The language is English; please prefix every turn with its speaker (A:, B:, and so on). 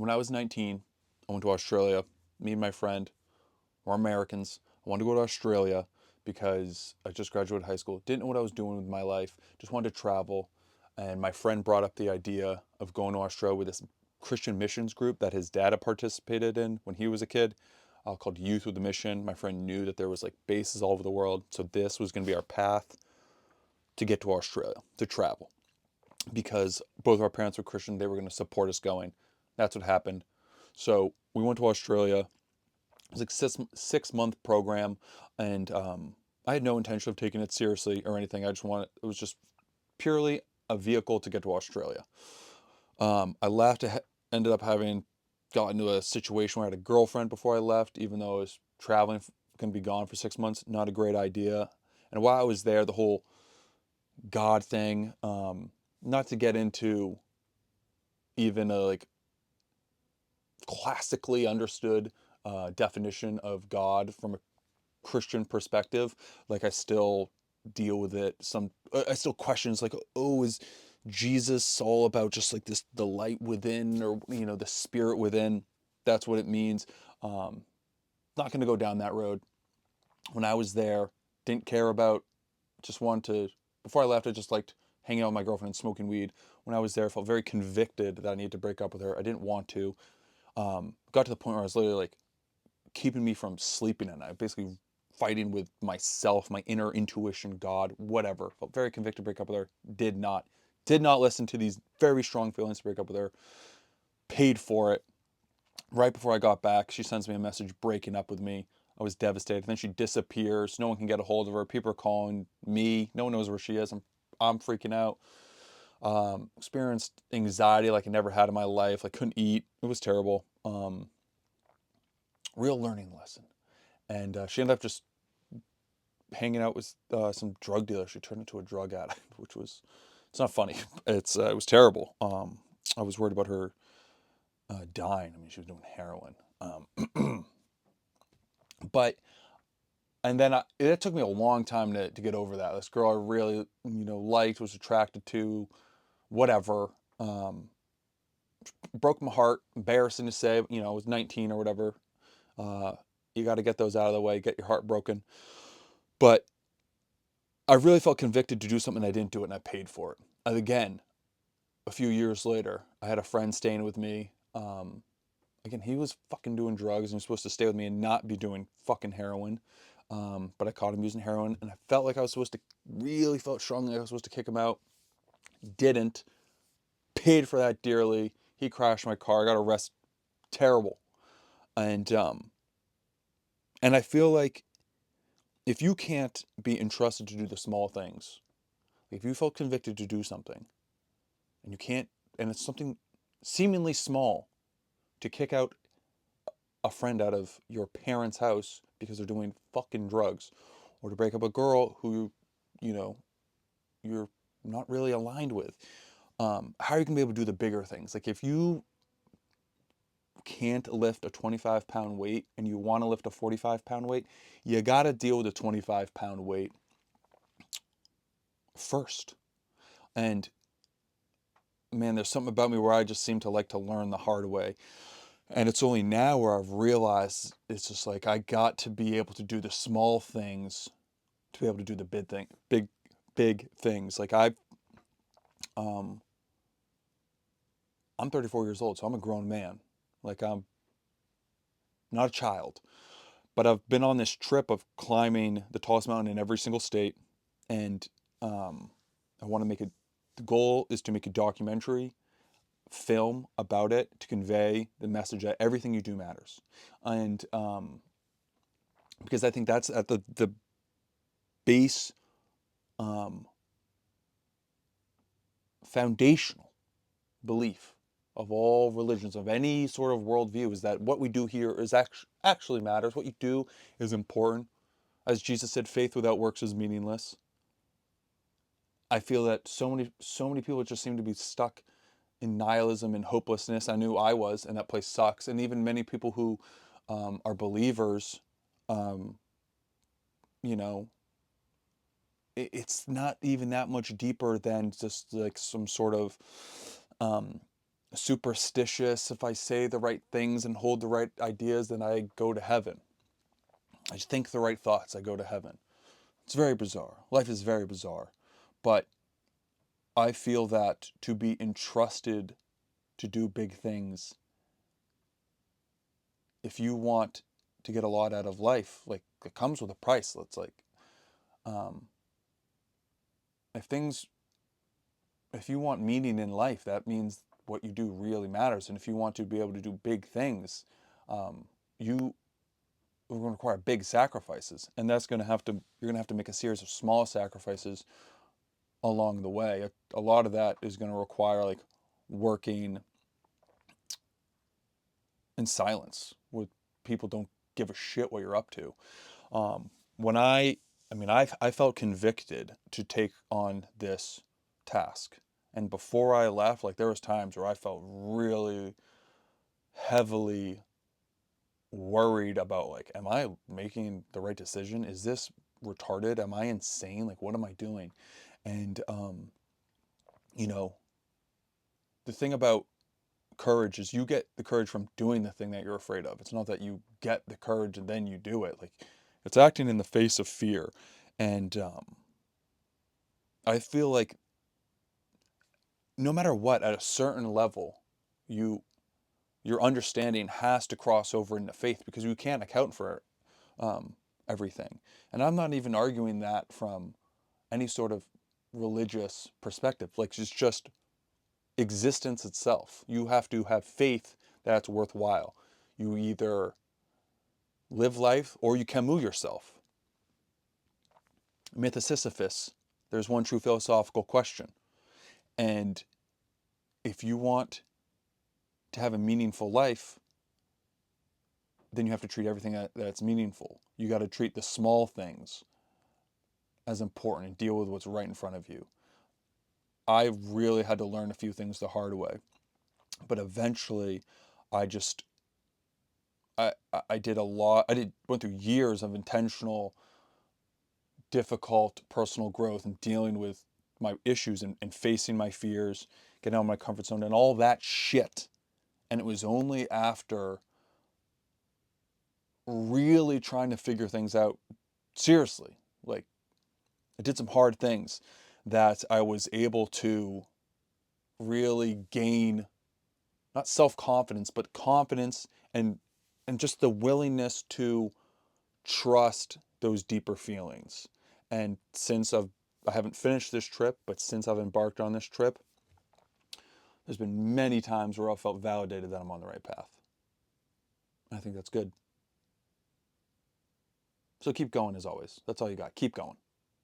A: when I was 19, I went to Australia. Me and my friend, we're Americans. I wanted to go to Australia because I just graduated high school. Didn't know what I was doing with my life. Just wanted to travel. And my friend brought up the idea of going to Australia with this Christian missions group that his dad had participated in when he was a kid, called Youth with a Mission. My friend knew that there was like bases all over the world. So this was going to be our path to get to Australia, to travel. Because both of our parents were Christian, they were going to support us going. That's what happened. So we went to Australia. It was like six month program, and I had no intention of taking it seriously or anything. I just wanted it was just purely a vehicle to get to Australia. I left. Ended up having got into a situation where I had a girlfriend before I left, even though I was traveling, going to be gone for 6 months. Not a great idea. And while I was there, the whole God thing. Not to get into even a like classically understood definition of God from a Christian perspective. Like I still deal with it. I still questions like, oh, is Jesus all about just like this the light within, or the spirit within? That's what it means. Not going to go down that road. When I was there, didn't care about. Just wanted to. Before I left, I just liked hanging out with my girlfriend and smoking weed. When I was there, I felt very convicted that I needed to break up with her. I didn't want to. Got to the point where I was literally like keeping me from sleeping at night. Basically fighting with myself, my inner intuition, God, whatever. Felt very convicted to break up with her. Did not listen to these very strong feelings to break up with her. Paid for it. Right before I got back, she sends me a message breaking up with me. I was devastated. Then she disappears. No one can get a hold of her. People are calling me. No one knows where she is. I'm freaking out. Experienced anxiety like I never had in my life. I couldn't eat. It was terrible. Real learning lesson. And she ended up just hanging out with some drug dealers. She turned into a drug addict, which was it's not funny. It was terrible. I was worried about her dying. I mean, she was doing heroin. But and then it took me a long time to get over that. This girl I really liked, was attracted to, whatever. Broke my heart. Embarrassing to say. I was 19 or whatever. Uh, you got to get those out of the way. Get your heart broken. But I really felt convicted to do something. I didn't do it, and I paid for it. And again, a few years later, I had a friend staying with me. Again, he was fucking doing drugs and he was supposed to stay with me and not be doing fucking heroin. But I caught him using heroin, and I felt like I was supposed to, really felt strongly like I was supposed to kick him out. Didn't. Paid for that dearly. He crashed my car. I got arrested. Terrible. And I feel like if you can't be entrusted to do the small things, if you felt convicted to do something and you can't, and it's something seemingly small, to kick out a friend out of your parents' house because they're doing fucking drugs, or to break up a girl who, you know, you're not really aligned with. How are you gonna be able to do the bigger things? Like if you can't lift a 25-pound weight and you want to lift a 45-pound weight, you got to deal with a 25-pound weight first. And man, there's something about me where I just seem to like to learn the hard way. And it's only now where I've realized it's just like I got to be able to do the small things to be able to do the big things. Like um, I'm 34 years old, so I'm a grown man. Like I'm not a child, but I've been on this trip of climbing the tallest mountain in every single state, and I want to make it. The goal is to make a documentary film about it to convey the message that everything you do matters, and because I think that's at the base, um, foundational belief of all religions, of any sort of worldview, is that what we do here is actually matters. What you do is important. As Jesus said, faith without works is meaningless. I feel that so many people just seem to be stuck in nihilism and hopelessness. I knew I was, and that place sucks. And even many people who are believers, um, you know, it's not even that much deeper than just like some sort of um, superstitious. If I say the right things and hold the right ideas, then I go to heaven. I just think the right thoughts, I go to heaven. It's very bizarre. Life is very bizarre. But I feel that to be entrusted to do big things, if you want to get a lot out of life, like it comes with a price. It's like, um, if things, if you want meaning in life, that means what you do really matters. And if you want to be able to do big things, you are going to require big sacrifices, and that's going to have to, you're going to have to make a series of small sacrifices along the way. A lot of that is going to require like working in silence with people don't give a shit what you're up to. When I felt convicted to take on this task. And before I left, like there was times where I felt really heavily worried about like, am I making the right decision? Is this retarded? Am I insane? Like, what am I doing? And, you know, the thing about courage is you get the courage from doing the thing that you're afraid of. It's not that you get the courage and then you do it. Like, it's acting in the face of fear. And I feel like no matter what, at a certain level, you your understanding has to cross over into faith because you can't account for everything. And I'm not even arguing that from any sort of religious perspective. Like it's just existence itself. You have to have faith that's worthwhile. You either live life or you can move yourself. Myth of Sisyphus, there's one true philosophical question. And if you want to have a meaningful life, then you have to treat everything that's meaningful. You got to treat the small things as important and deal with what's right in front of you. I really had to learn a few things the hard way, but eventually I just I did a lot. Went through years of intentional, difficult personal growth and dealing with my issues and facing my fears, getting out of my comfort zone and all that shit. And it was only after really trying to figure things out seriously, like I did some hard things, that I was able to really gain not self-confidence, but confidence and just the willingness to trust those deeper feelings. And I haven't finished this trip, but since I've embarked on this trip, there's been many times where I felt validated that I'm on the right path. I think that's good. So keep going as always. That's all you got. Keep going.